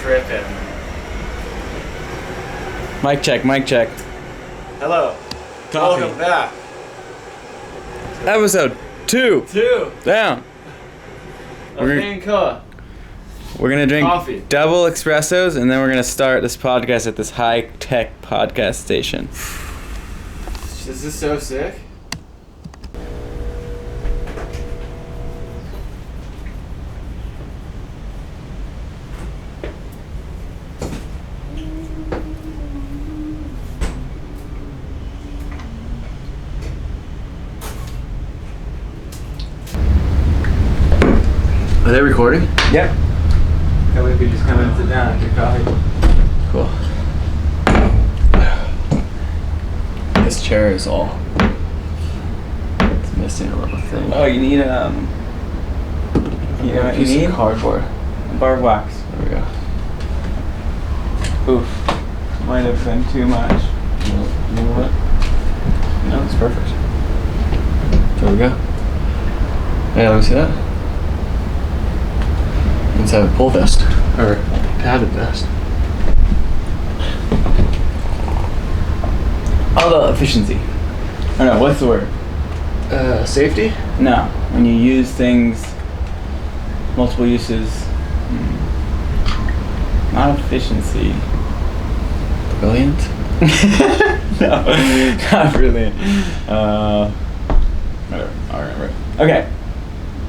tripping. Mic check, mic check. Hello. Coffee. Welcome back. Episode 2. Down. We're gonna drink coffee. double espressos, and then we're gonna start this podcast at this high-tech podcast station. This is so sick. Are they recording? Yep. That way we just come in and sit down and drink coffee. Cool. This chair is all... It's missing a little thing. Oh, you need you know what you piece need? of cardboard. Barbed wax. There we go. Oof. Might have been too much. You know what? No, it's perfect. There we go. Hey, let me see that. Inside a pull vest. Or padded vest. All the efficiency. Oh no, what's the word? Safety? No, when you use things, multiple uses. Not efficiency. Brilliant? No, not brilliant. Whatever, I'll remember it. Okay,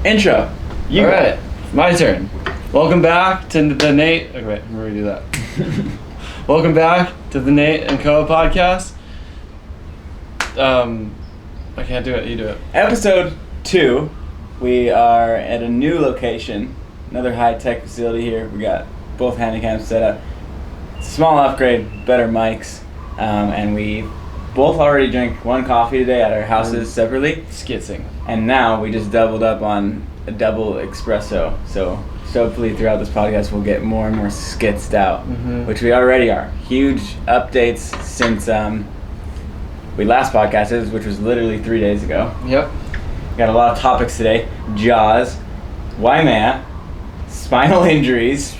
intro. You Alright, my turn. Welcome back to the Nate... Okay, wait, I'm going to redo that. Welcome back to the Nate and Koa podcast. I can't do it, you do it. Episode 2. We are at a new location, another high-tech facility here. We got both handicaps set up. Small upgrade, better mics, and we both already drank one coffee today at our houses separately. Skitzing. And now we just doubled up on a double espresso. So hopefully throughout this podcast we'll get more and more skitzed out, which we already are. Huge updates since we last podcasted, which was literally 3 days ago. Yep. Got a lot of topics today. Jaws, Waimea, spinal injuries,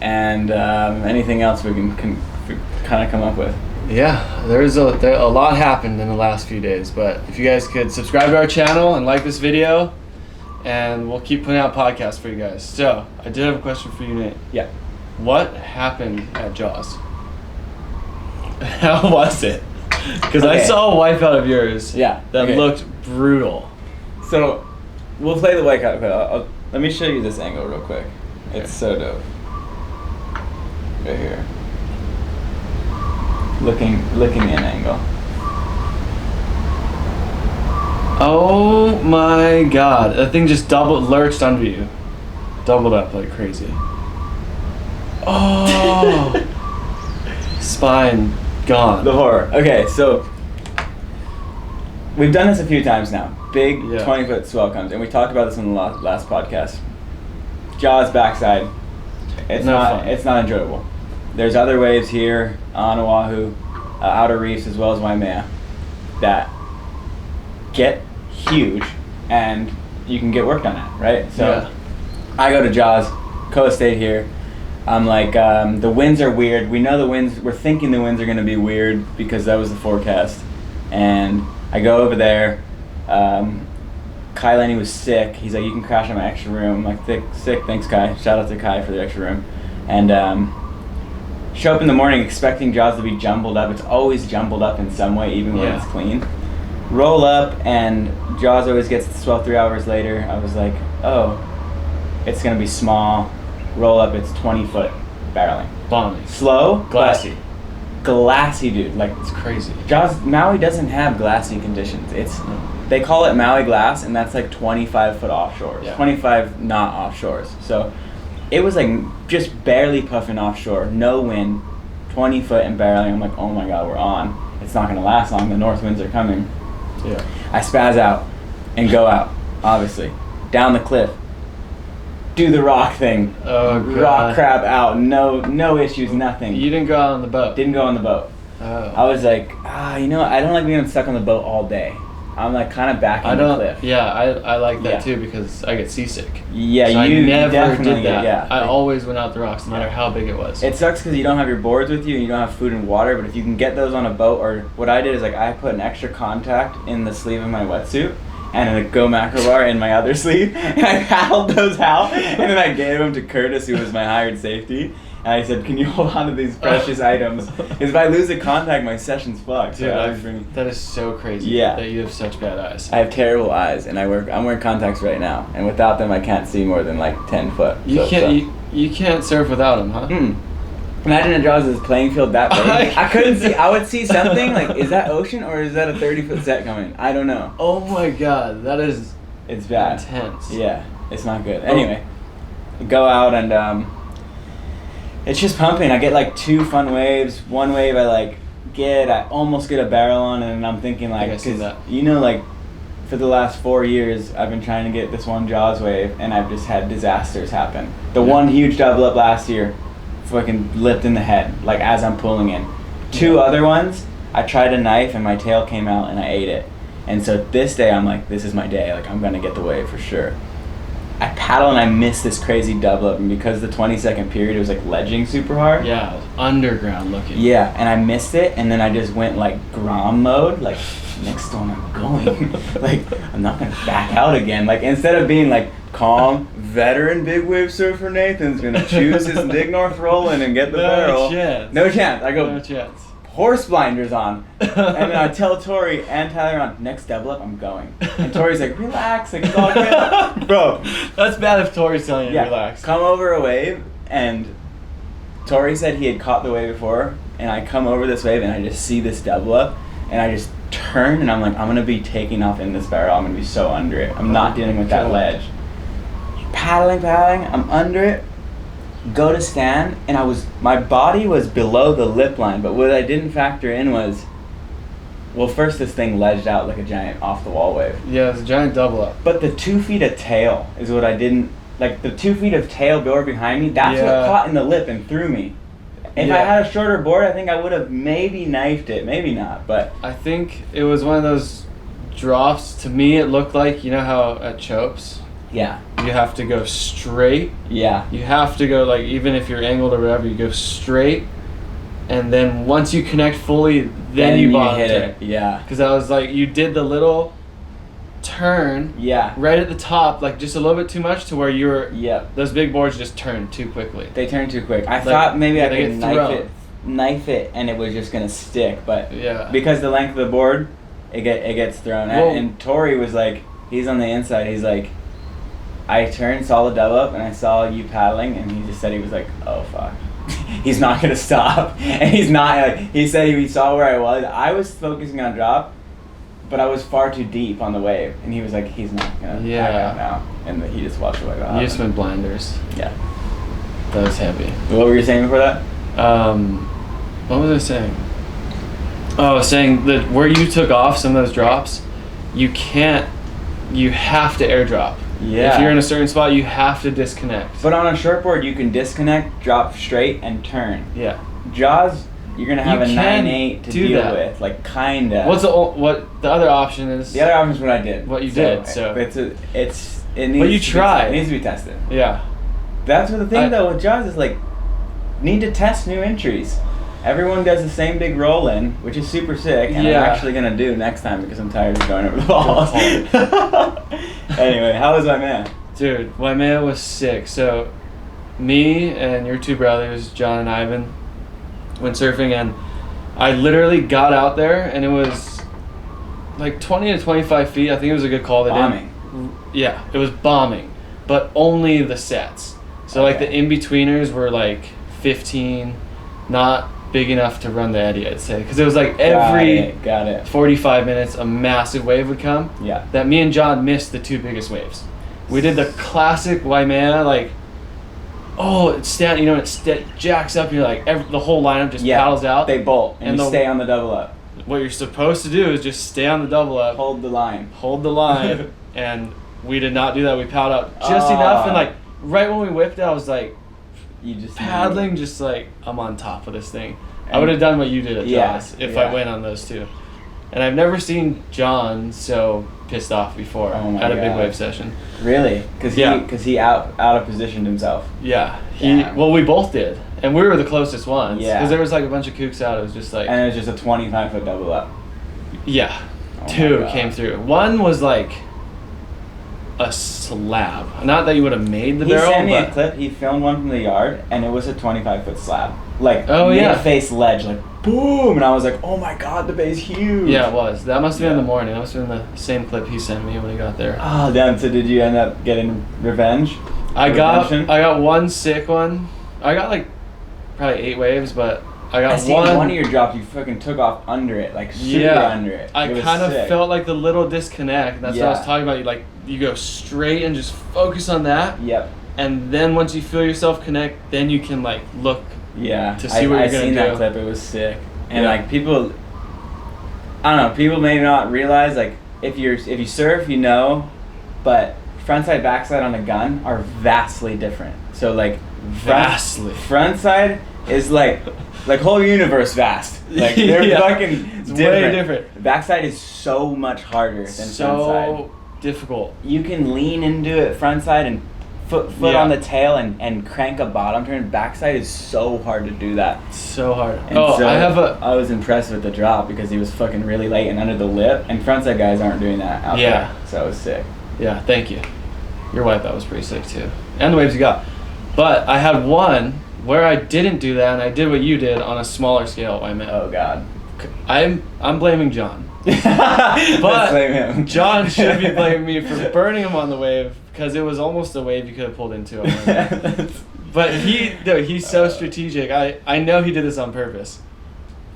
and anything else we can kind of come up with. Yeah, there's a lot happened in the last few days, but if you guys could subscribe to our channel and like this video, and we'll keep putting out podcasts for you guys. So, I did have a question for you, Nate. Yeah. What happened at Jaws? How was it? Because I saw a wipeout of yours that looked brutal. So, we'll play the wipeout. Let me show you this angle real quick. It's so dope. Right here. Looking in angle. Oh my god. That thing just lurched under you. Doubled up like crazy. Oh! Spine gone. The horror. Okay, so we've done this a few times now. Big 20-foot swell comes, and we talked about this in the last podcast. Jaws backside. It's not enjoyable. There's other waves here on Oahu, outer reefs as well as Waimea, that get huge, and you can get work done at, right? So I go to Jaws, Koa stayed here. I'm like, the winds are weird. We know we're thinking the winds are going to be weird because that was the forecast. And I go over there. Kai Lenny was sick. He's like, you can crash in my extra room. I'm like, sick, thanks Kai. Shout out to Kai for the extra room. And show up in the morning expecting Jaws to be jumbled up. It's always jumbled up in some way, even when it's clean. Roll up, and Jaws always gets to swell 3 hours later. I was like, oh, it's going to be small. Roll up, it's 20-foot barreling. Bombing. Slow. Glassy. Glassy, dude. Like, it's crazy. Jaws, Maui doesn't have glassy conditions. They call it Maui glass, and that's like 25-foot offshores. Yeah. 25 not offshores. So it was like just barely puffing offshore, no wind, 20 foot and barreling. I'm like, oh my god, we're on. It's not going to last long. The north winds are coming. Yeah. I spaz out and go out, obviously. Down the cliff. Do the rock thing. Oh, God. Rock crab out. No issues, nothing. You didn't go out on the boat? Didn't go on the boat. Oh. I was like, I don't like being stuck on the boat all day. I'm like kind of backing the cliff. Yeah, I like that too because I get seasick. Yeah, so you I never definitely did that. Yeah, I always went out the rocks, no matter how big it was. It sucks because you don't have your boards with you and you don't have food and water. But if you can get those on a boat, or what I did is like I put an extra contact in the sleeve of my wetsuit and a Go Macro bar in my other sleeve, and I paddled those out, and then I gave them to Curtis, who was my hired safety. And I said, "Can you hold on to these precious items? Because if I lose a contact, my session's fucked." Dude, that is so crazy. Yeah. That you have such bad eyes. I have terrible eyes, and I'm wearing contacts right now, and without them, I can't see more than like 10 foot. You can't surf without them, huh? Imagine a Jaws' playing field that big. I couldn't see. I would see something like, is that ocean or is that a 30-foot set coming? I don't know. Oh my god, that is. It's bad. Intense. Yeah, it's not good. Anyway, go out and it's just pumping. I get like 2 fun waves. One wave I almost get a barrel on, and I'm thinking like, like for the last 4 years I've been trying to get this one Jaws wave, and I've just had disasters happen. The one huge double up last year, fucking lipped in the head, like as I'm pulling in. 2 other ones, I tried a knife and my tail came out and I ate it. And so this day I'm like, this is my day, like I'm gonna get the wave for sure. I paddle and I miss this crazy double up, and because the 20-second period it was like ledging super hard. Yeah, it was underground looking. Yeah, and I missed it, and then I just went like Grom mode, like next one I'm going. Like I'm not gonna back out again. Like instead of being like calm, veteran big wave surfer Nathan's gonna choose his Dig North rolling and get the barrel. No chance. I go. No chance. Horse blinders on, and then I tell Tori and Tyler on, next double up I'm going, and Tori's like, relax, like it's all good. Bro, that's bad if Tori's telling you to relax. Come over a wave, and Tori said he had caught the wave before, and I come over this wave and I just see this double up, and I just turn and I'm like, I'm gonna be taking off in this barrel, I'm gonna be so under it, I'm not dealing with that ledge. Paddling, I'm under it. Go to stand, and my body was below the lip line, but what I didn't factor in was, well, first this thing ledged out like a giant off the wall wave. Yeah, it's a giant double up. But the 2 feet of tail is what I didn't, like the 2 feet of tail door behind me, that's what caught in the lip and threw me. If I had a shorter board, I think I would have maybe knifed it, maybe not, but. I think it was one of those drops, to me it looked like, you know how at Chopes? Yeah. You have to go straight. Yeah. You have to go, like, even if you're angled or whatever, you go straight. And then once you connect fully, then you bottom hit turn. it. Yeah. Because I was like, you did the little turn. Yeah. Right at the top, like just a little bit too much to where you were. Yeah. Those big boards just turned too quickly. They turned too quick. I thought maybe I could knife it, and it was just gonna stick, but because the length of the board, it gets thrown. And Tori was like, he's on the inside. He's like. I turned, saw the double up, and I saw you paddling, and he just said he was like, oh, fuck. He's not going to stop. And he's not, like, he said he saw where I was. I was focusing on drop, but I was far too deep on the wave. And he was like, he's not going to back out now. And he just watched the wave out. You just went blinders. Yeah. That was heavy. What were you saying before that? What was I saying? Oh, I was saying that where you took off some of those drops, you have to airdrop. Yeah. If you're in a certain spot, you have to disconnect. But on a shortboard, you can disconnect, drop straight, and turn. Yeah. Jaws, you're gonna have a 9/8 to deal with, like kinda. What the other option is? The other option is what I did. What you did. So it needs. But you tried. It needs to be tested. Yeah. That's what the thing though with Jaws is like, need to test new entries. Everyone does the same big roll in, which is super sick, and I'm actually gonna do next time because I'm tired of going over the balls. Anyway, how was Waimea? Dude, Waimea was sick. So, me and your 2 brothers, John and Ivan, went surfing, and I literally got out there, and it was like 20 to 25 feet. I think it was a good call. Bombing. Yeah, it was bombing, but only the sets. So like the in-betweeners were like 15, not big enough to run the eddy, I'd say, because it was like every 45 minutes a massive wave would come. Yeah. That me and John missed the 2 biggest waves. We did the classic Waimea, like, it jacks up. And you're like, the whole lineup just paddles out. They bolt and you stay on the double up. What you're supposed to do is just stay on the double up. Hold the line. And we did not do that. We paddled out just enough, and like right when we whipped it, I was like, paddling, just like I'm on top of this thing. I would have done what you did at Jaws if I went on those 2. And I've never seen John so pissed off before at a big wave session. Really? Because he out of positioned himself. Yeah. Well, we both did. And we were the closest ones. Yeah. Because there was like a bunch of kooks out. It was just like... And it was just a 25-foot double up. Yeah. 2 came through. 1 was like a slab. Not that you would have made the barrel, He sent me a clip. He filmed one from the yard, and it was a 25-foot slab. Like, face ledge, like, boom! And I was like, oh my god, the bay's huge! Yeah, it was. That must have been in the morning. That must have been the same clip he sent me when he got there. Oh, damn. So did you end up getting revenge? I got one sick one. I got like probably 8 waves, but I got one of your drops you fucking took off under it, like super under it. I kind of felt like the little disconnect. That's what I was talking about. You go straight and just focus on that. Yep. And then once you feel yourself connect, then you can like look to see what you're gonna do. I seen that clip. It was sick. And like people, I don't know. People may not realize like if you surf, you know, but frontside backside on a gun are vastly different. So like frontside is like whole universe vast. Like they're fucking it's different. Way different. Backside is so much harder than frontside. So difficult. You can lean into it frontside and foot on the tail and crank a bottom turn. Backside is so hard to do that. So hard. And I was impressed with the drop because he was fucking really late and under the lip, and frontside guys aren't doing that out there. So it was sick. Yeah, thank you. Your wipeout was pretty sick too. And the waves you got. But I had one where I didn't do that, and I did what you did on a smaller scale. Oh God. I'm blaming John. But blame him. John should be blaming me for burning him on the wave because it was almost a wave you could have pulled into him. But he's so strategic. I know he did this on purpose.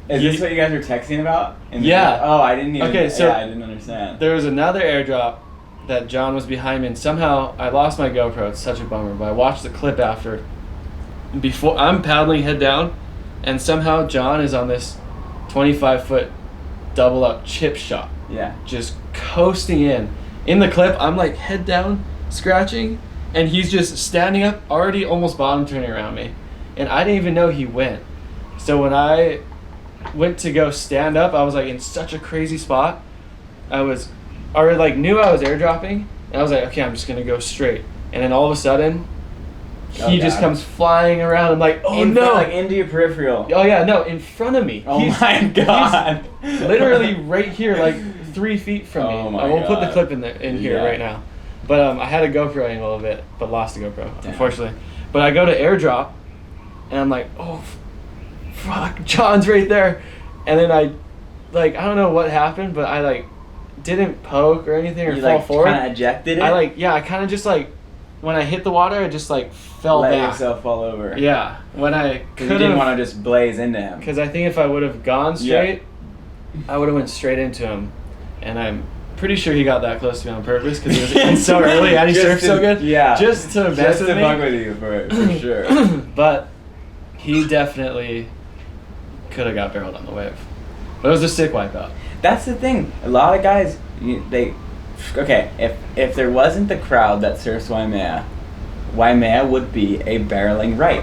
Is this what you guys were texting about? I didn't even. Okay, so I didn't understand. There was another airdrop that John was behind me, and somehow I lost my GoPro. It's such a bummer, but I watched the clip after. Before I'm paddling head down, and somehow John is on this 25-foot double up chip shot. Yeah. Just coasting in. In the clip, I'm like head down, scratching, and he's just standing up, already almost bottom turning around me. And I didn't even know he went. So when I went to go stand up, I was like in such a crazy spot. I was already like knew I was airdropping, and I was like, okay, I'm just gonna go straight. And then all of a sudden, he just comes flying around. I'm like, oh no! Like into your peripheral. Oh yeah, no, in front of me. Oh my god! He's literally right here, like 3 feet from me. Oh my I won't god. put the clip in here right now. But I had a GoPro angle of it, but lost the GoPro, unfortunately. But I go to airdrop, and I'm like, oh, fuck, John's right there. And then I don't know what happened, but I like didn't poke or anything or fall forward. You kind of ejected it? I kind of just like, when I hit the water, I just like fell back. Let yourself fall over. Yeah, when I could have. You didn't want to just blaze into him. Because I think if I would have gone straight, I would have went straight into him, and I'm pretty sure he got that close to me on purpose because he was in so early and he surfed so good. Yeah, just to mess with me. Fuck with you for sure. But he definitely could have got barreled on the wave. But it was a sick wipeout. That's the thing. A lot of guys, if there wasn't the crowd that surfs Waimea would be a barreling right.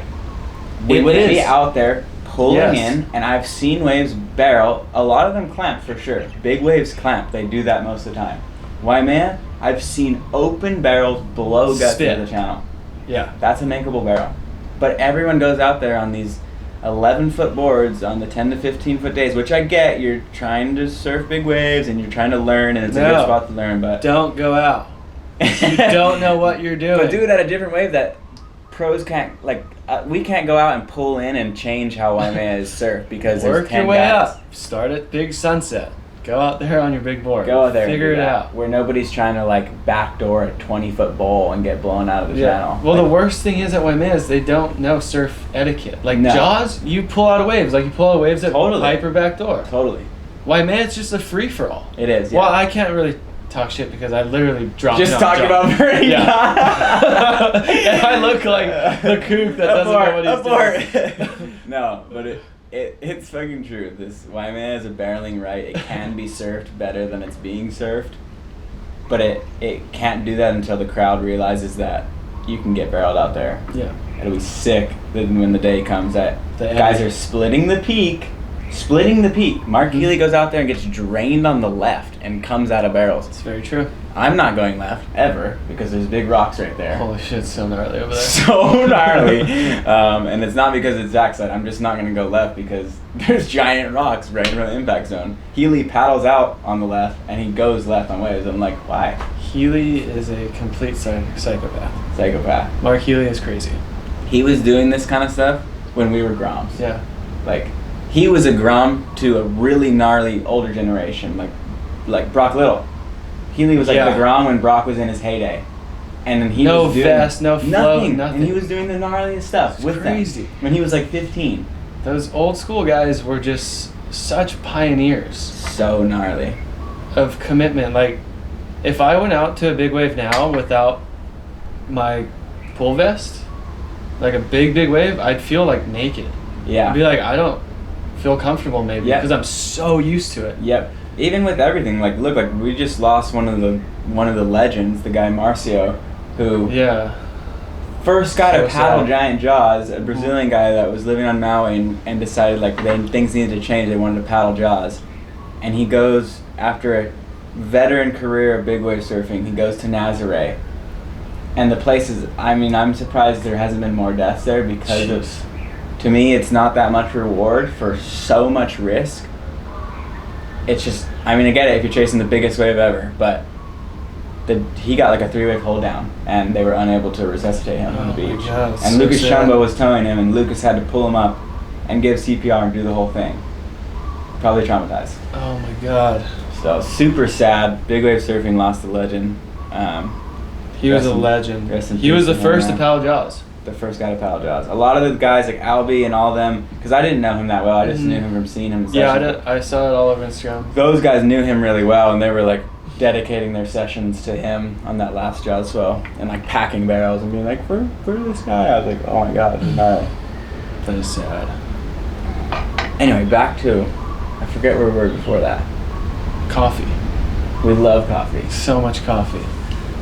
We would be out there pulling in, and I've seen waves barrel. A lot of them clamp for sure. Big waves clamp. They do that most of the time. Waimea, I've seen open barrels below guts of the channel. Yeah. That's a makeable barrel. But everyone goes out there on these 11-foot boards on the 10 to 15-foot days, which I get. You're trying to surf big waves and you're trying to learn, and it's a good spot to learn. But don't go out. You don't know what you're doing. But do it at a different wave that pros can't. We can't go out and pull in and change how Waimea is surfed because work there's 10 your way guys. up. Start at Big Sunset. Go out there on your big board. Go out there. Figure it out. Where nobody's trying to backdoor a 20-foot bowl and get blown out of the channel. Well, the worst thing is at Waimea is they don't know surf etiquette. Jaws, you pull out of waves. You pull out of waves at Piper backdoor. Totally. Waimea, it's just a free-for-all. It is, yeah. Well, I can't really talk shit because I literally dropped just talking about burning. Yeah. And I look like the kook that doesn't know what he's doing. No, but it's fucking true. This Waimea is a barreling right. It can be surfed better than it's being surfed, but it can't do that until the crowd realizes that you can get barreled out there. Yeah. It'll be sick when the day comes that guys are splitting the peak splitting the peak. Mark Healy goes out there and gets drained on the left and comes out of barrels. It's very true. I'm not going left ever because there's big rocks right there. Holy shit, it's so gnarly over there. So gnarly. And it's not because it's Zach's side. I'm just not going to go left because there's giant rocks right in the impact zone. Healy paddles out on the left and he goes left on waves. I'm like, why? Healy is a complete psychopath. Psychopath. Mark Healy is crazy. He was doing this kind of stuff when we were Groms. Yeah. Like, he was a Grom to a really gnarly older generation, like Brock Little. Healy was like the Grom when Brock was in his heyday. And then he was doing vest, no float, nothing. And he was doing the gnarliest stuff with crazy. them when he was like 15. Those old school guys were just such pioneers. So gnarly. Of commitment. Like, if I went out to a big wave now without my pool vest, like a big wave, I'd feel like naked. Yeah. I'd be like, I don't feel comfortable maybe because I'm so used to it. Yep. Even with everything, like look, like we just lost one of the legends, the guy Marcio, who first got a paddle giant jaws, a Brazilian guy that was living on Maui and decided like things needed to change. They wanted to paddle jaws, and he goes after a veteran career of big wave surfing. He goes to Nazaré, and the place is. I mean, I'm surprised there hasn't been more deaths there because of. To me, it's not that much reward for so much risk. It's just, I mean, I get it if you're chasing the biggest wave ever, but he got like a 3-wave hold down, and they were unable to resuscitate him on the beach. God, and Lucas Chumbo was towing him, and Lucas had to pull him up and give CPR and do the whole thing. Probably traumatized. Oh my God. So super sad. Big wave surfing lost a legend. He was a legend. He was the first to paddle jaws. The first guy to paddle jaws. A lot of the guys like Albie and all them, because I didn't know him that well. I just knew him from seeing him. I saw it all over Instagram. Those guys knew him really well, and they were like dedicating their sessions to him on that last jaws swell, and like packing barrels and being like, for this guy. I was like, oh my God, gnarly. That is sad. Anyway, back to, I forget where we were before that. Coffee. We love coffee. So much coffee.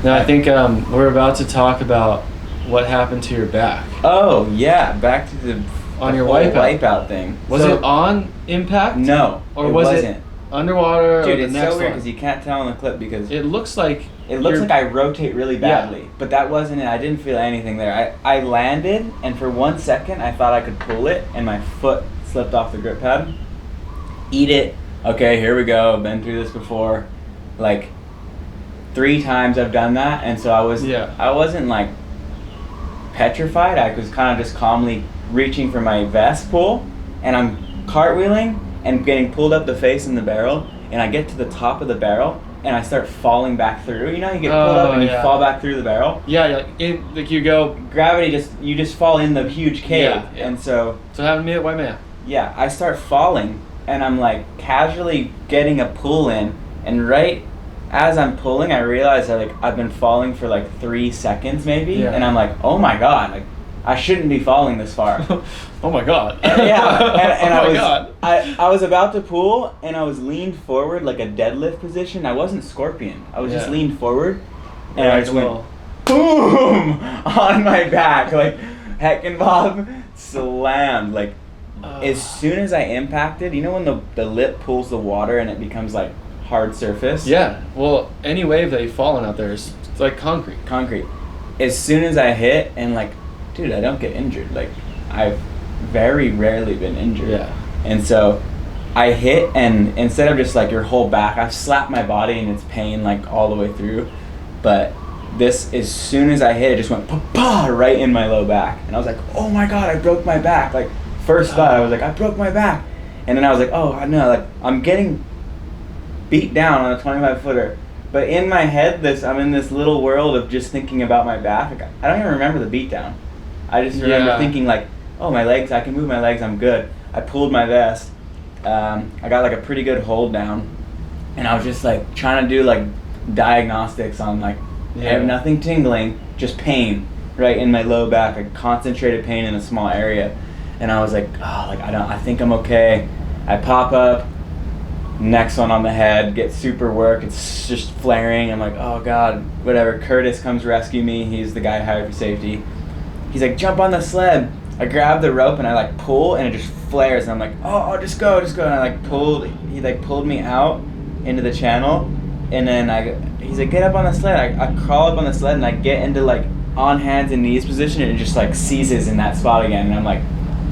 Now I think we're about to talk about what happened to your back. Oh yeah, back to the your wipeout thing. Was it on impact? No, or was wasn't. It underwater? Dude, or it's so weird because you can't tell in the clip because it looks like I rotate really badly, but that wasn't it. I didn't feel anything there. I landed, and for 1 second I thought I could pull it, and my foot slipped off the grip pad. Eat it. Okay, here we go. Been through this before, like 3 times I've done that, and so I wasn't like petrified. I was kind of just calmly reaching for my vest pull, and I'm cartwheeling and getting pulled up the face in the barrel, and I get to the top of the barrel and I start falling back through. You know, you get pulled up and you fall back through the barrel. Yeah, like you go gravity, you just fall in the huge cave. Yeah. And so it happened to me at Waimea. Yeah, I start falling, and I'm like casually getting a pull in, and right as I'm pulling, I realize that like I've been falling for like 3 seconds maybe, and I'm like, oh my God, like I shouldn't be falling this far. Oh my God. And I was about to pull, and I was leaned forward like a deadlift position. I wasn't scorpion. I was just leaned forward, and I just went boom on my back, like heck and Bob slammed. Like as soon as I impacted, you know when the lip pulls the water and it becomes like hard surface? Yeah. Well, any wave that you've fallen out there is it's like concrete. As soon as I hit, and like, dude, I don't get injured. Like, I've very rarely been injured. Yeah. And so I hit, and instead of just like your whole back, I've slapped my body and it's pain like all the way through. But this, as soon as I hit, it just went pa right in my low back. And I was like, oh my God, I broke my back. Like, first thought, I was like, I broke my back. And then I was like, oh no, like I'm getting beat down on a 25-footer. But in my head, I'm in this little world of just thinking about my back. Like, I don't even remember the beat down. I just remember thinking like, oh, my legs, I can move my legs, I'm good. I pulled my vest. I got like a pretty good hold down. And I was just like trying to do like diagnostics on like, I have nothing tingling, just pain right in my low back, like concentrated pain in a small area. And I was like, oh, like I think I'm okay. I pop up. Next one on the head, get super work, it's just flaring. I'm like, oh God, whatever. Curtis comes rescue me. He's the guy hired for safety. He's like, jump on the sled. I grab the rope and I like pull and it just flares and I'm like, oh, just go. And I like he like pulled me out into the channel, and then he's like, get up on the sled. I crawl up on the sled and I get into like on hands and knees position, and it just like ceases in that spot again, and I'm like,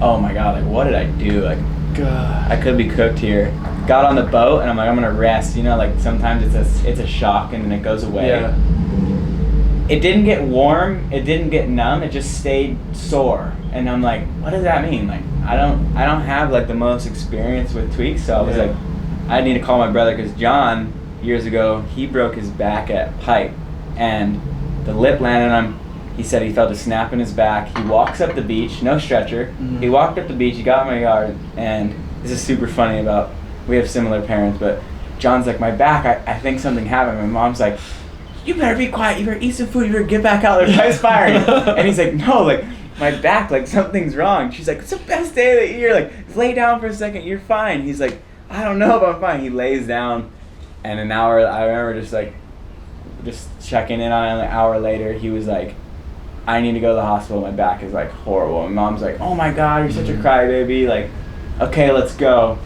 oh my god, like what did I do? Like, God, I could be cooked here. Got on the boat and I'm like, I'm gonna rest. You know, like sometimes it's a shock and then it goes away. Yeah. It didn't get warm, it didn't get numb, it just stayed sore. And I'm like, what does that mean? Like, I don't have like the most experience with tweaks, so I was like, I need to call my brother, because John, years ago, he broke his back at Pipe, and the lip landed on him. He said he felt a snap in his back. He walks up the beach, no stretcher. Mm-hmm. He walked up the beach, he got in my yard, and this is super funny we have similar parents, but John's like, my back, I think something happened. My mom's like, you better be quiet, you better eat some food, you better get back out there, try firing. And he's like, no, like, my back, like, something's wrong. She's like, it's the best day of the year, like, lay down for a second, you're fine. He's like, I don't know if I'm fine. He lays down, and an hour, I remember just checking in on him. An hour later, he was like, I need to go to the hospital, my back is like horrible. And mom's like, oh my god, you're such a crybaby, like, okay, let's go.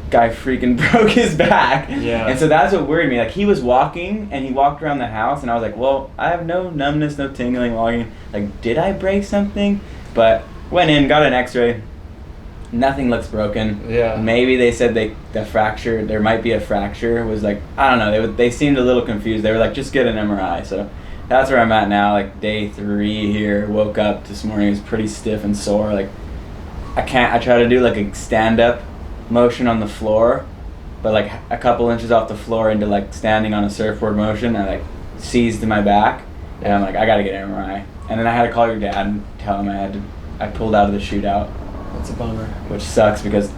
Guy freaking broke his back. Yeah. And so that's what worried me. Like, he was walking and he walked around the house, and I was like, well, I have no numbness, no tingling walking. Like, did I break something? But went in, got an x-ray. Nothing looks broken. Yeah. Maybe they said the fracture, there might be a fracture. It was like, I don't know. They seemed a little confused. They were like, just get an MRI. So that's where I'm at now. Like, day 3 here. Woke up this morning. It was pretty stiff and sore. Like, I try to do like a stand-up motion on the floor, but like a couple inches off the floor into like standing on a surfboard motion, I like seized my back, and I'm like, I gotta get an MRI. And then I had to call your dad and tell him I pulled out of the shootout. That's a bummer. Which sucks, because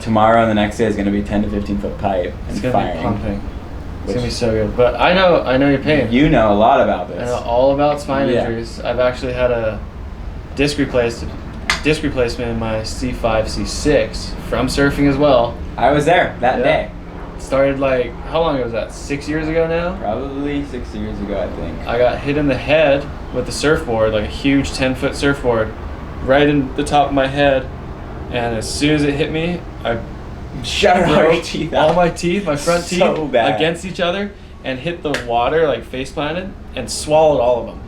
tomorrow and the next day is gonna be 10 to 15 foot pipe and it's gonna firing. Be pumping. It's gonna be so good. But I know your pain. You know a lot about this. I know all about spine injuries. I've actually had a disc replacement in my C5, C6 from surfing as well. I was there that day. Started like, how long ago was that? 6 years ago now? Probably 6 years ago, I think. I got hit in the head with the surfboard, like a huge 10-foot surfboard, right in the top of my head. And as soon as it hit me, I broke all my teeth, my front teeth, against each other, and hit the water, like face planted, and swallowed all of them.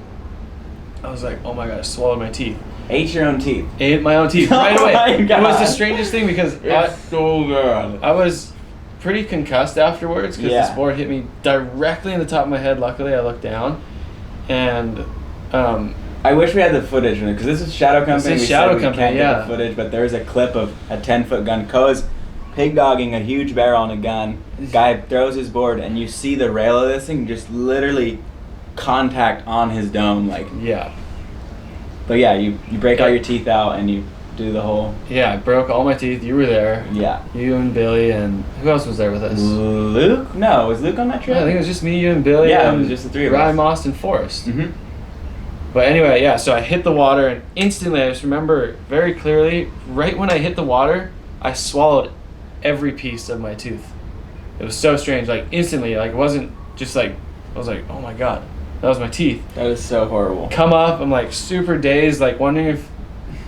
I was like, oh my god, I swallowed my teeth. Ate your own teeth. Ate my own teeth right away. It was the strangest thing, because it's so good. I was pretty concussed afterwards, because this board hit me directly in the top of my head. Luckily, I looked down, and I wish we had the footage, because this is Shadow Company. This is Shadow Company, can't get the footage, but there's a clip of a 10-foot gun. Koa's pig dogging a huge barrel on a gun. Guy throws his board, and you see the rail of this thing just literally contact on his dome, like. Yeah. But yeah, you break all your teeth out and you do the whole... Yeah, I broke all my teeth. You were there. Yeah. You and Billy, and who else was there with us? Luke? No, was Luke on that trip? Yeah, I think it was just me, you, and Billy. Yeah, and it was just the 3 of us. Ryan, Moss, and Forrest. Mm-hmm. But anyway, yeah, so I hit the water, and instantly, I just remember very clearly, right when I hit the water, I swallowed every piece of my tooth. It was so strange, like instantly, like it wasn't just like, I was like, oh my god. That was my teeth. That is so horrible. Come up, I'm like super dazed, like wondering if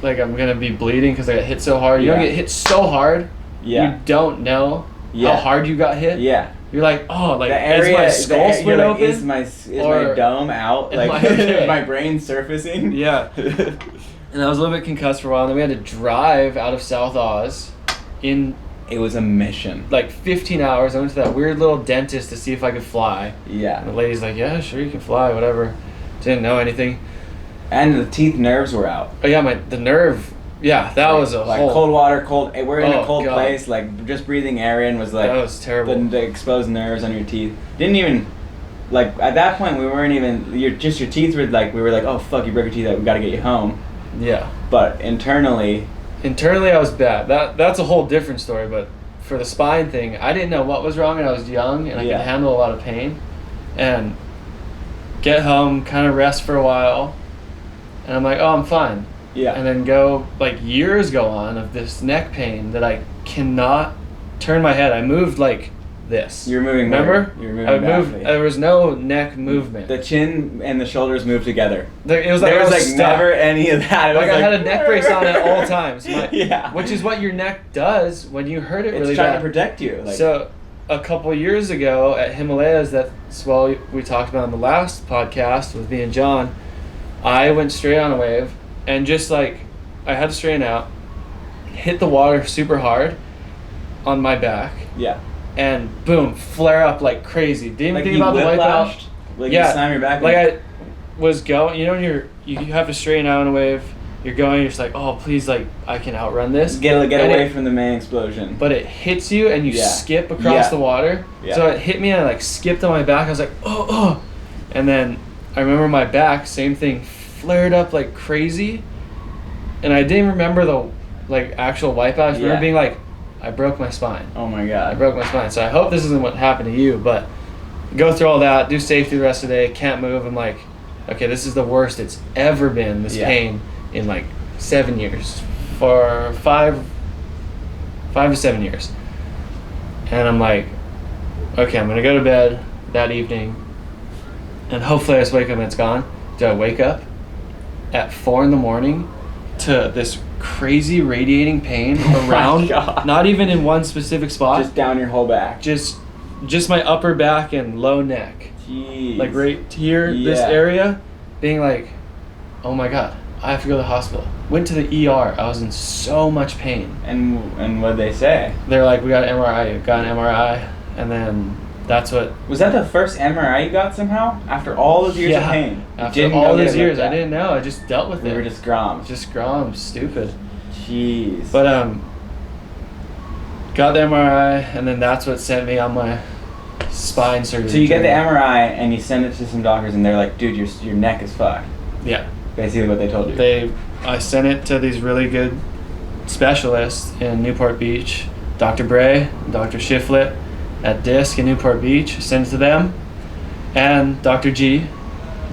like I'm gonna be bleeding because I got hit so hard. You don't get hit so hard. Yeah. You don't know how hard you got hit. Yeah. You're like, oh, like is my skull split open? Is my dome out? Like is my brain surfacing? Yeah. And I was a little bit concussed for a while, and then we had to drive out of South Oz It was a mission. Like 15 hours. I went to that weird little dentist to see if I could fly. Yeah. And the lady's like, yeah, sure, you can fly, whatever. Didn't know anything. And the teeth nerves were out. Oh, yeah, the nerve. Yeah, that was a like whole... cold water, we're in a cold place, like just breathing air in was like... That was terrible. The exposed nerves on your teeth. Didn't even, like at that point we weren't even, your teeth were like, we were like, oh fuck, you broke your teeth, we gotta get you home. Yeah. But internally I was bad. That's a whole different story, but for the spine thing, I didn't know what was wrong, and I was young, and I could handle a lot of pain. And get home, kind of rest for a while, and I'm like, oh, I'm fine. Yeah. And then like years go on of this neck pain that I cannot turn my head. I moved like this. You're moving. Remember? You're moving. I would move. There was no neck movement. The chin and the shoulders moved together. It was like there was like never any of that. Like I had a neck brace on at all times. Yeah. Which is what your neck does when you hurt it really bad. It's trying to protect you. Like. So a couple years ago at Himalayas, that's we talked about on the last podcast with me and John, I went straight on a wave and just like I had to straighten out, hit the water super hard on my back. Yeah. And boom, flare up like crazy. Didn't even think about the wipeout. Like you slam your back. Like I was going, you know, when you have to straighten out on a wave. You're going, you're just like, oh, please, like, I can outrun this. Get away from the main explosion. But it hits you and you skip across the water. Yeah. So it hit me and I, like, skipped on my back. I was like, oh. And then I remember my back, same thing, flared up like crazy. And I didn't remember the, like, actual wipeout. I remember being like, I broke my spine. Oh, my God. I broke my spine. So I hope this isn't what happened to you. But go through all that, do safety the rest of the day, can't move. I'm like, okay, this is the worst it's ever been, this pain. In like 7 years, for 5 to 7 years. And I'm like, okay, I'm gonna go to bed that evening and hopefully I just wake up and it's gone. Do I wake up at 4 a.m. to this crazy radiating pain around, not even in one specific spot, just down your whole back, just my upper back and low neck. Jeez. Like right here, this area, being like, oh my God, I have to go to the hospital. Went to the ER. I was in so much pain. And what did they say? They're like, we got an MRI. Got an MRI, and then that's what. Was that the first MRI you got somehow? After all those years of pain? After all those years, I didn't know. I just dealt with it. We were just groms. Stupid. Jeez. But got the MRI, and then that's what sent me on my spine surgery. So you get the MRI, and you send it to some doctors, and they're like, dude, your neck is fucked. Yeah. Basically what they told you. I sent it to these really good specialists in Newport Beach, Dr. Bray, Dr. Shiflett at DISC in Newport Beach. Sent it to them, and Dr. G,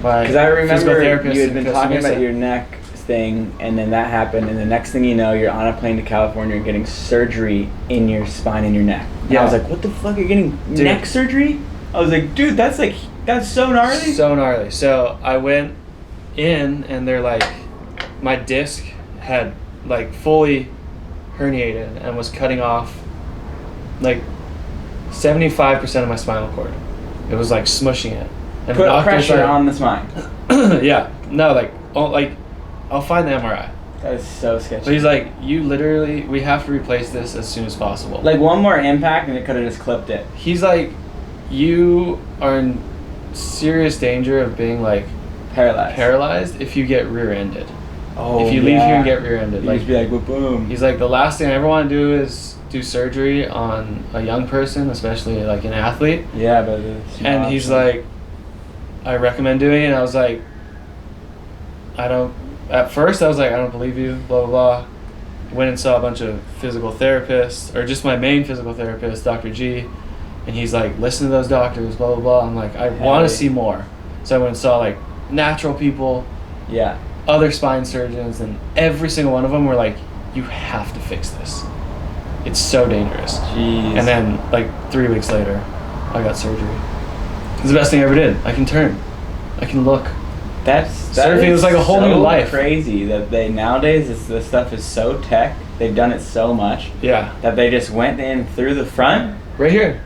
my because I remember therapist. You had been talking about your neck thing, and then that happened, and the next thing you know, you're on a plane to California and getting surgery in your spine and your neck. Yeah. I was like, what the fuck? You're getting neck surgery? I was like, dude, that's so gnarly. So gnarly. So I went in and they're like, my disc had like fully herniated and was cutting off like 75% of my spinal cord. It was like smushing it. And put pressure on the spine. Yeah. No, like I'll find the MRI. That is so sketchy. But he's like, we have to replace this as soon as possible. Like one more impact and it could have just clipped it. He's like, you are in serious danger of being like paralyzed if you get rear-ended. Oh, if you leave here and get rear-ended, you just be like, boom. He's like, the last thing I ever want to do is do surgery on a young person, especially like an athlete. Yeah, but and he's like, I recommend doing it. And I was like, at first I was like, I don't believe you, blah, blah, blah. Went and saw a bunch of physical therapists, or just my main physical therapist, Dr. G. And he's like, listen to those doctors, blah, blah, blah. I'm like, I want to see more. So I went and saw like natural people, other spine surgeons, and every single one of them were like, you have to fix this. It's so dangerous. Jeez. And then like 3 weeks later, I got surgery. It's the best thing I ever did. I can turn. I can look. Surfing was like a whole new life. Crazy that nowadays this stuff is so tech. They've done it so much. Yeah. That they just went in through the front. Right here.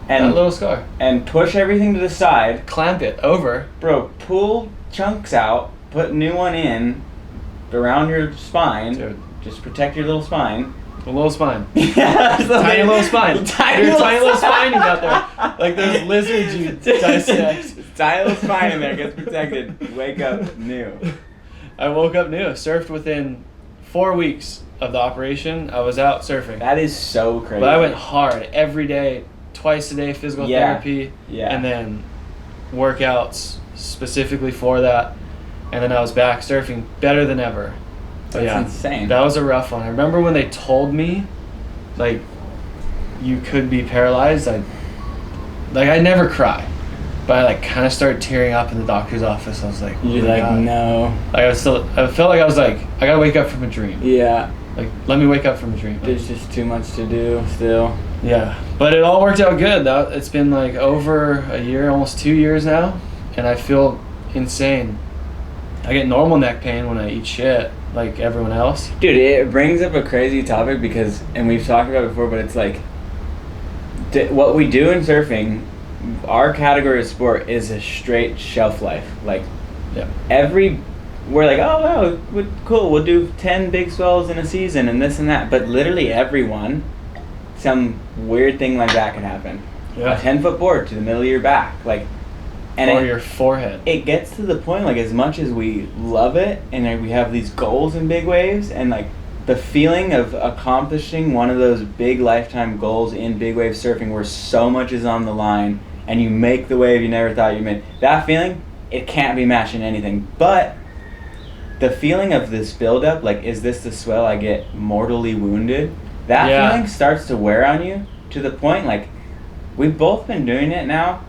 And that little scar. And push everything to the side. Clamp it over. Bro, pull chunks out, put a new one in around your spine. Dude. Just protect your little spine. A little spine. Yeah, tiny little spine. Tiny little spine you got there. Like those lizards you dissect. Tiny little spine in there gets protected. Wake up new. I woke up new. Surfed within 4 weeks of the operation. I was out surfing. That is so crazy. But I went hard every day, twice a day, physical therapy, and then workouts specifically for that. And then I was back surfing better than ever. That's insane. That was a rough one. I remember when they told me, like, you could be paralyzed. I never cry, but I like kind of started tearing up in the doctor's office. I was like, you're like, God. No. Like I felt like I was like, I gotta wake up from a dream. Yeah. Like, let me wake up from a dream. There's just too much to do still. Yeah, but it all worked out good. It's been like over a year, almost 2 years now, and I feel insane. I get normal neck pain when I eat shit, like everyone else. Dude, it brings up a crazy topic because, and we've talked about it before, but it's like, what we do in surfing, our category of sport is a straight shelf life. Like, yeah. We're like, oh, wow, cool, we'll do 10 big swells in a season and this and that. But literally everyone, some weird thing like that could happen. Yeah. A 10-foot board to the middle of your back. Like, or your forehead. It gets to the point, like, as much as we love it and we have these goals in big waves, and like the feeling of accomplishing one of those big lifetime goals in big wave surfing where so much is on the line and you make the wave you never thought you made, that feeling, it can't be matched in anything. But the feeling of this buildup, like, is this the swell I get mortally wounded? That feeling starts to wear on you to the point, like, we've both been doing it now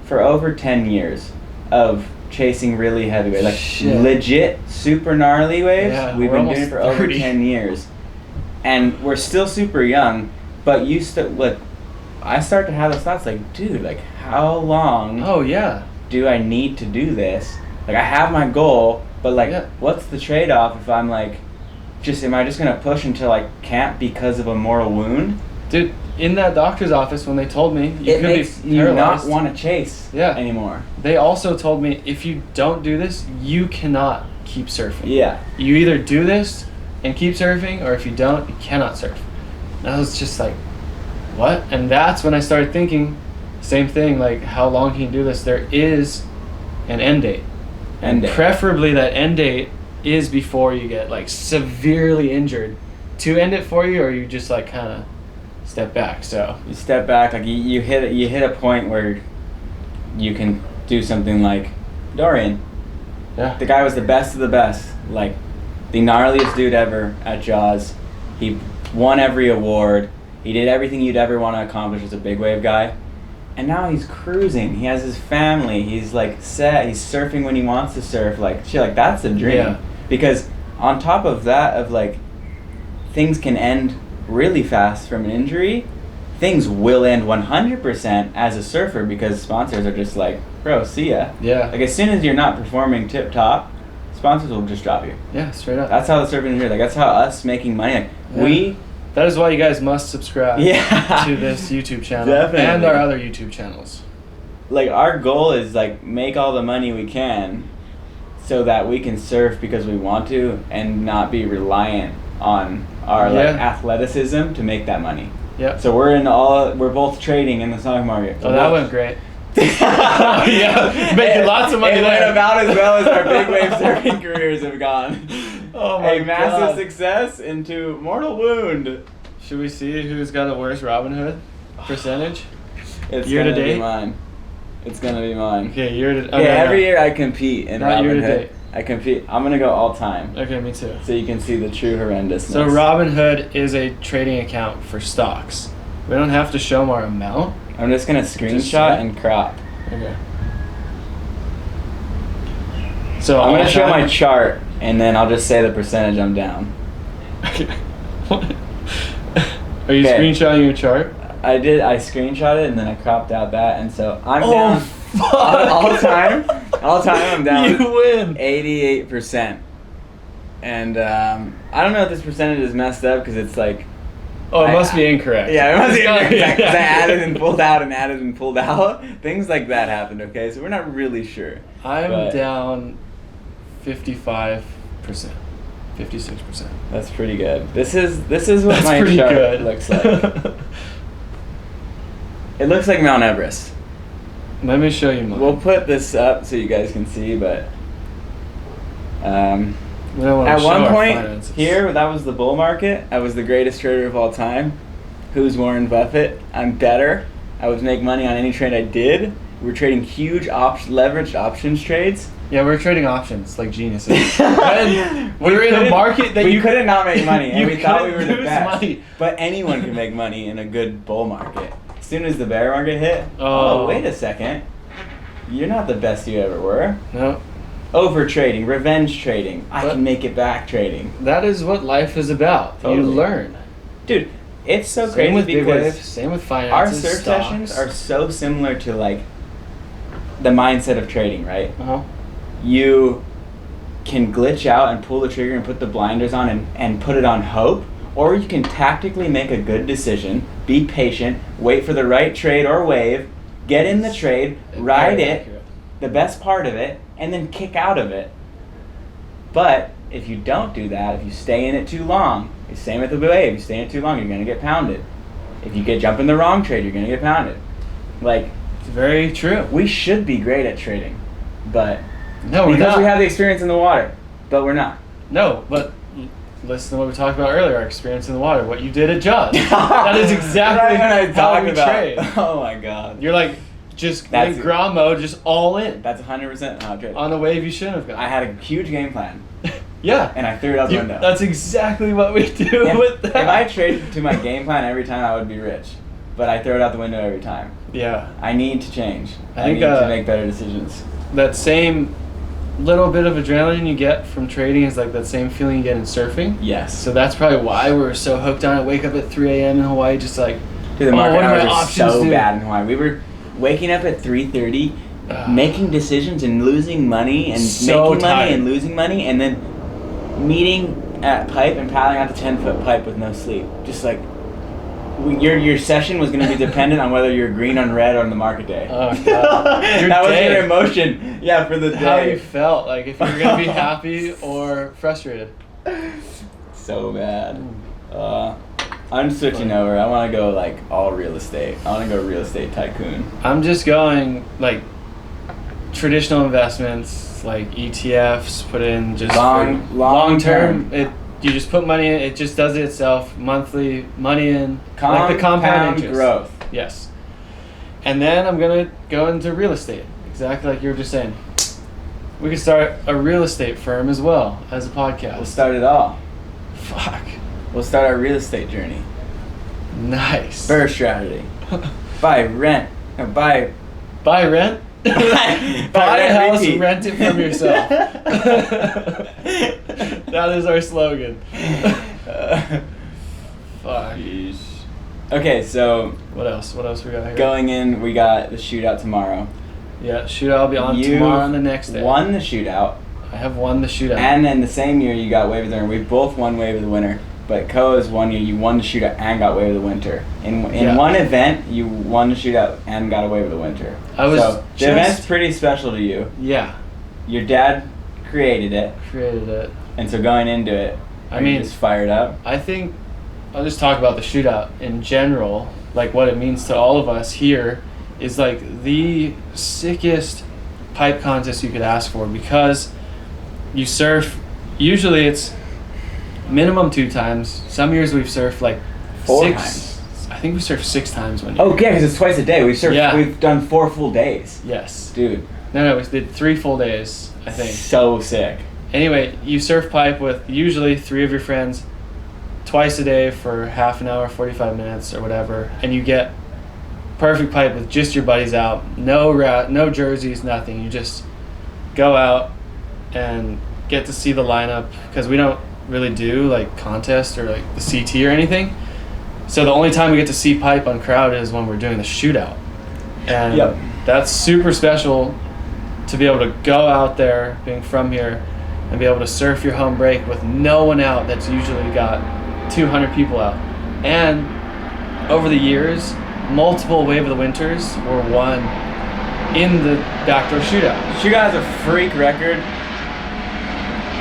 for over 10 years of chasing really heavy waves. Like, legit, super gnarly waves. Yeah, we've been doing it for 30. Over 10 years. And we're still super young, but I start to have those thoughts, like, dude, like, how long do I need to do this? Like, I have my goal, but like, what's the trade-off if I'm like, am I just gonna push until I can't because of a mortal wound? Dude, in that doctor's office when they told me it makes you not want to chase anymore. They also told me, if you don't do this, you cannot keep surfing. Yeah. You either do this and keep surfing, or if you don't, you cannot surf. And I was just like, what? And that's when I started thinking, same thing, like, how long can you do this? There is an end date. And preferably that end date is before you get like severely injured to end it for you, or you just like kind of step back. So you step back, like you hit a point where you can do something like Dorian. Yeah. The guy was the best of the best, like the gnarliest dude ever at Jaws. He won every award. He did everything you'd ever want to accomplish as a big wave guy. And now he's cruising. He has his family. He's like set. He's surfing when he wants to surf. Like, shit, like, that's a dream. Yeah. Because on top of that, of like, things can end really fast from an injury. Things will end 100% as a surfer because sponsors are just like, bro, see ya. Yeah. Like, as soon as you're not performing tip top, sponsors will just drop you. Yeah, straight up. That's how the surfing is here. Like, that's how us making money. Like, that is why you guys must subscribe to this YouTube channel. Definitely. And our other YouTube channels. Like, our goal is, like, make all the money we can so that we can surf because we want to and not be reliant on our like athleticism to make that money. Yeah. So we're both trading in the stock market. Oh, that went great. Making lots of money it there. Went about as well as our big wave surfing careers have gone. Oh my god. A massive success into mortal wound. Should we see who's got a worse Robin Hood percentage? It's year to date? Be mine. It's gonna be mine. Okay, year to date. Every year I compete in Not Robin year to Hood. date. I compete. I'm gonna go all time. Okay, me too. So you can see the true horrendousness. So Robin Hood is a trading account for stocks. We don't have to show them our amount. I'm just gonna screenshot and crop. Okay. So I'm gonna show my chart, and then I'll just say the percentage I'm down. Are you screenshotting your chart? I did. I screenshot it, and then I cropped out that, and so I'm down. Fuck. All time I'm down. You win. 88%. And I don't know if this percentage is messed up because it's like. Oh, it must be incorrect. Yeah, it must be incorrect because I added and pulled out and added and pulled out. Things like that happened, okay? So we're not really sure. I'm down 55%. 56%. That's pretty good. This is what my chart looks like. It looks like Mount Everest. Let me show you mine. We'll put this up so you guys can see, but at one point here, that was the bull market. I was the greatest trader of all time. Who's Warren Buffett? I'm better. I would make money on any trade I did. We were trading huge leveraged options trades. Yeah, we were trading options like geniuses. we were in a market that we couldn't not make money, and we thought we were the best. Money. But anyone can make money in a good bull market. As soon as the bear market hit, oh, wait a second, you're not the best you ever were. No. over trading, revenge trading, I can make it back trading. That is what life is about. Totally. You learn. Dude, it's so same crazy with because big waves, same with finances. Our surf stocks. sessions are so similar to like the mindset of trading, right? You can glitch out and pull the trigger and put the blinders on and put it on hope, or you can tactically make a good decision, be patient, wait for the right trade or wave, get in the trade, ride it, the best part of it, and then kick out of it. But if you don't do that, if you stay in it too long, it's same with the wave, you stay in it too long, you're gonna get pounded. If you jump in the wrong trade, you're gonna get pounded. Like, it's very true. We should be great at trading, but no, we're because not. We have the experience in the water, but we're not. No, but listen to what we talked about earlier, our experience in the water, what you did at Jaws. That is exactly how we trade. Oh my god. You're like, just in ground mode, just all in. That's 100% how I trade. On a wave you shouldn't have gone. I had a huge game plan. Yeah. And I threw it out the window. That's exactly what we do with that. If I traded to my game plan every time, I would be rich. But I throw it out the window every time. Yeah. I need to change. I think, need to make better decisions. That same little bit of adrenaline you get from trading is like that same feeling you get in surfing. Yes. So that's probably why we're so hooked on it. Wake up at 3 a.m. in Hawaii, just like, dude, the market hours are so bad in Hawaii. We were waking up at 3:30, making decisions and losing money and making money and losing money, and then meeting at pipe and paddling out the 10-foot pipe with no sleep. Just like, your session was going to be dependent on whether you're green on red on the market day. Oh, God. That was your emotion. Yeah, for the day. How you felt, like if you were going to be happy or frustrated. So bad. I'm switching over. I want to go like all real estate. I want to go real estate tycoon. I'm just going like traditional investments, like ETFs, put in just long term. You just put money in, it just does it itself, monthly, money in, like the compound interest. Growth. Yes. And then I'm going to go into real estate, exactly like you were just saying. We could start a real estate firm as well as a podcast. We'll start it all. Fuck. We'll start our real estate journey. Nice. First strategy. Buy rent. Buy rent? Buy a house, rent it from yourself. That is our slogan. Fuck. Okay, so what else we got here? Going in, we got the shootout tomorrow. Yeah, shootout will be on tomorrow and the next day. Won the shootout. I have won the shootout. And then the same year you got Wave of the Winter. We both won Wave of the Winter. But Koa's 1 year, you won the shootout and got Wave of the Winter. In one event, you won the shootout and got a Wave of the Winter. So the event's pretty special to you. Yeah. Your dad created it. And so going into it, you just fired up? I think I'll just talk about the shootout in general, like what it means to all of us here is like the sickest pipe contest you could ask for, because you surf, usually it's minimum 2 times. Some years we've surfed like 4 6 times. I think we surfed 6 times one year. Oh yeah, because it's twice a day. We've done 4 full days. Yes. Dude. No, we did 3 full days, I think. So sick. Anyway, you surf pipe with usually 3 of your friends twice a day for half an hour, 45 minutes or whatever, and you get perfect pipe with just your buddies out, no jerseys, nothing. You just go out and get to see the lineup, because we don't really do like contest or like the CT or anything. So the only time we get to see pipe on crowd is when we're doing the shootout. And that's super special to be able to go out there, being from here, and be able to surf your home break with no one out. That's usually got 200 people out. And over the years, multiple Wave of the Winters were won in the backdoor shootout. Shootout has a freak record.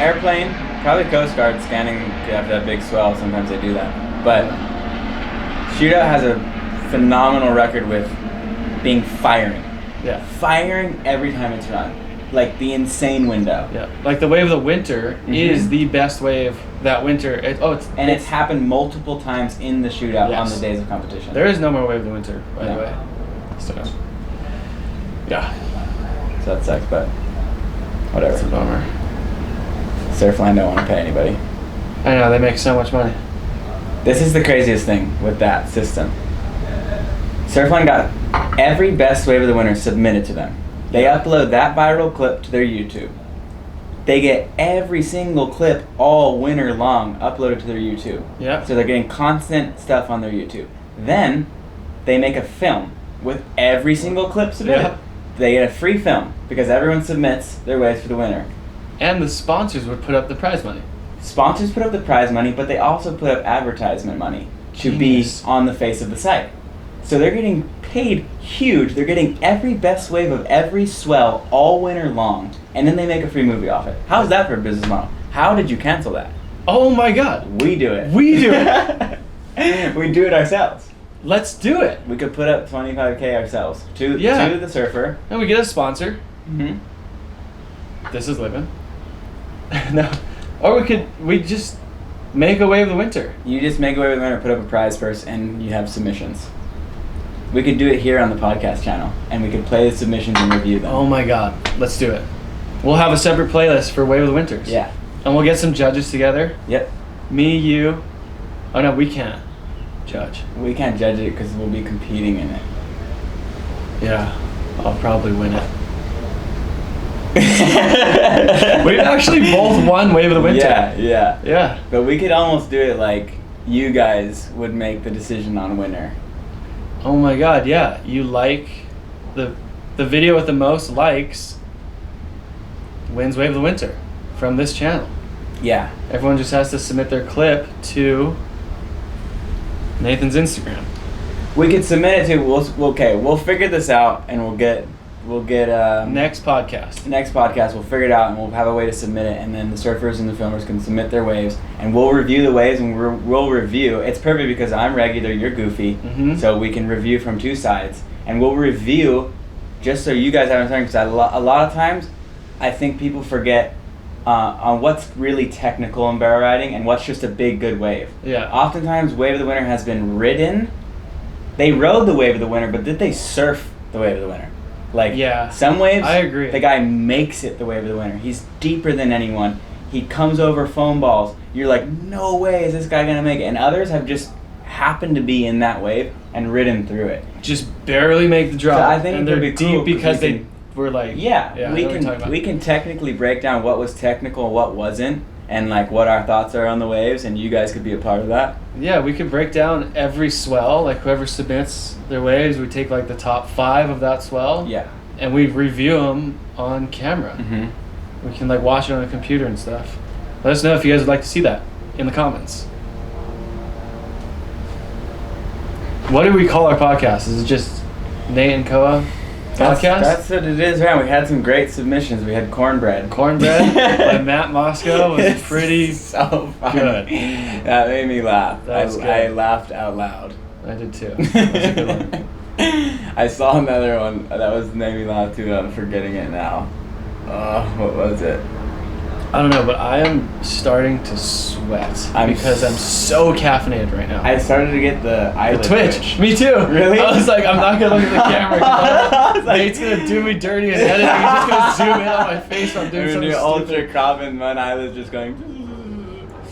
Airplane, probably Coast Guard scanning after that big swell. Sometimes they do that. But shootout has a phenomenal record with being firing. Yeah. Firing every time it's run. Like the insane window. Yeah. Like the Wave of the Winter is the best wave that winter. It's happened multiple times in the shootout on the days of competition. There is no more Wave of the Winter, by the way. So, yeah. So that sucks, but whatever. It's a bummer. Surfline don't want to pay anybody. I know, they make so much money. This is the craziest thing with that system. Surfline got every best Wave of the Winter submitted to them. They upload that viral clip to their YouTube. they get every single clip all winter long uploaded to their YouTube. Yeah. So they're getting constant stuff on their YouTube. Then they make a film with every single clip submitted. Yeah. They get a free film because everyone submits their waves for the winner. And the sponsors would put up the prize money. Sponsors put up the prize money, but they also put up advertisement money to Genius. be on the face of the site. So they're getting paid huge. They're getting every best wave of every swell all winter long, and then they make a free movie off it. How's that for a business model? How did you cancel that? Oh my God. We do it. We do it. We do it ourselves. Let's do it. We could put up $25K ourselves to the surfer. And we get a sponsor. Mm-hmm. This is living. No. Or we just make a wave of the winter. You just make a wave of the winter, put up a prize first, and you have submissions. We could do it here on the podcast channel, and we could play the submissions and review them. Oh my God. Let's do it. We'll have a separate playlist for Wave of the Winters. Yeah. And we'll get some judges together. Yep. Me, you. Oh no, we can't judge. We can't judge it because we'll be competing in it. Yeah. I'll probably win it. We've actually both won Wave of the Winter. Yeah. Yeah. But we could almost do it like you guys would make the decision on winner. Oh my God, yeah. You like the video with the most likes wins Wave of the Winter from this channel. Yeah. Everyone just has to submit their clip to Nathan's Instagram. We could submit it to we'll figure this out and we'll get next podcast. Next podcast we'll figure it out and we'll have a way to submit it, and then the surfers and the filmers can submit their waves and we'll review the waves, and we'll review. It's perfect because I'm regular, you're goofy. Mm-hmm. So we can review from two sides, and we'll review just so you guys have an understanding, because a lot of times I think people forget on what's really technical in barrel riding and what's just a big good wave. Yeah. Oftentimes Wave of the Winter has been ridden. They rode the Wave of the Winter, but did they surf the Wave of the Winter? Like, some waves, I agree. The guy makes it the Wave of the Winter. He's deeper than anyone. He comes over foam balls. You're like, no way is this guy going to make it. And others have just happened to be in that wave and ridden through it. Just barely make the drop. So I think and they're they're cool deep because they were like... Yeah, we can technically break down what was technical and what wasn't, and like what our thoughts are on the waves, and you guys could be a part of that. Yeah, we could break down every swell. Like whoever submits their waves, we take like the top 5 of that swell. Yeah. And we review them on camera. Mm-hmm. We can like watch it on a computer and stuff. Let us know if you guys would like to see that in the comments. What do we call our podcast? Is it just Nate and Koa podcast? That's what it is. Yeah, we had some great submissions. We had cornbread. Cornbread by Matt Moscow was pretty so funny. good. That made me laugh. I laughed out loud. I did too. That's a good one. I saw another one that made me laugh too. I'm forgetting it now. What was it? I don't know, but I am starting to sweat because I'm so caffeinated right now. I started to get the eyelid twitch. Me too. Really? I was like, I'm not gonna look at the camera because Nate's gonna do me dirty in editing. He's just gonna zoom in on my face while I'm doing something stupid. Ultra crop and one eyelid just going.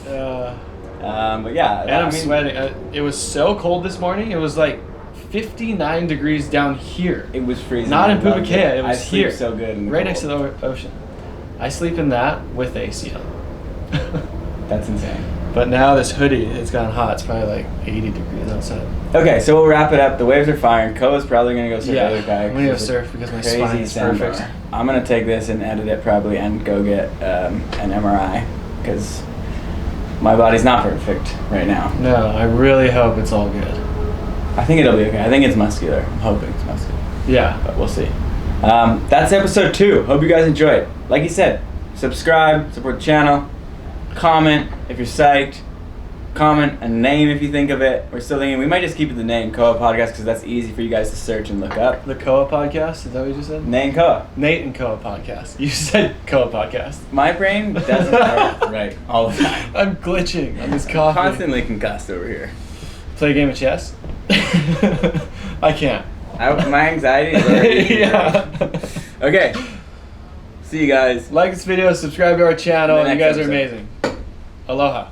But yeah. And I'm sweating. It was so cold this morning. It was like 59 degrees down here. It was freezing. Not in Pupukea. It was here. I sleep so good in the right cold. next to the ocean. I sleep in that with AC on. That's insane. But now this hoodie, it's gotten hot. It's probably like 80 degrees outside. Okay, so we'll wrap it up. The waves are firing. Koa's probably going to go surf the other guy. I'm going to go surf because my spine is perfect. I'm going to take this and edit it probably and go get an MRI because my body's not perfect right now. No, I really hope it's all good. I think it'll be okay. I think it's muscular. I'm hoping it's muscular. Yeah. But we'll see. That's episode 2. Hope you guys enjoyed. Like you said, subscribe, support the channel, comment if you're psyched, comment a name if you think of it. We're still thinking we might just keep it the Nate and Koa podcast because that's easy for you guys to search and look up. The Koa podcast? Is that what you just said? Nate and Koa. Nate and Koa podcast. You said Koa podcast. My brain doesn't work right all the time. I'm glitching on this coffee. Constantly concussed over here. Play a game of chess? I can't. My anxiety is already yeah. Okay. See you guys. Like this video, subscribe to our channel. You guys are episode. amazing. Aloha.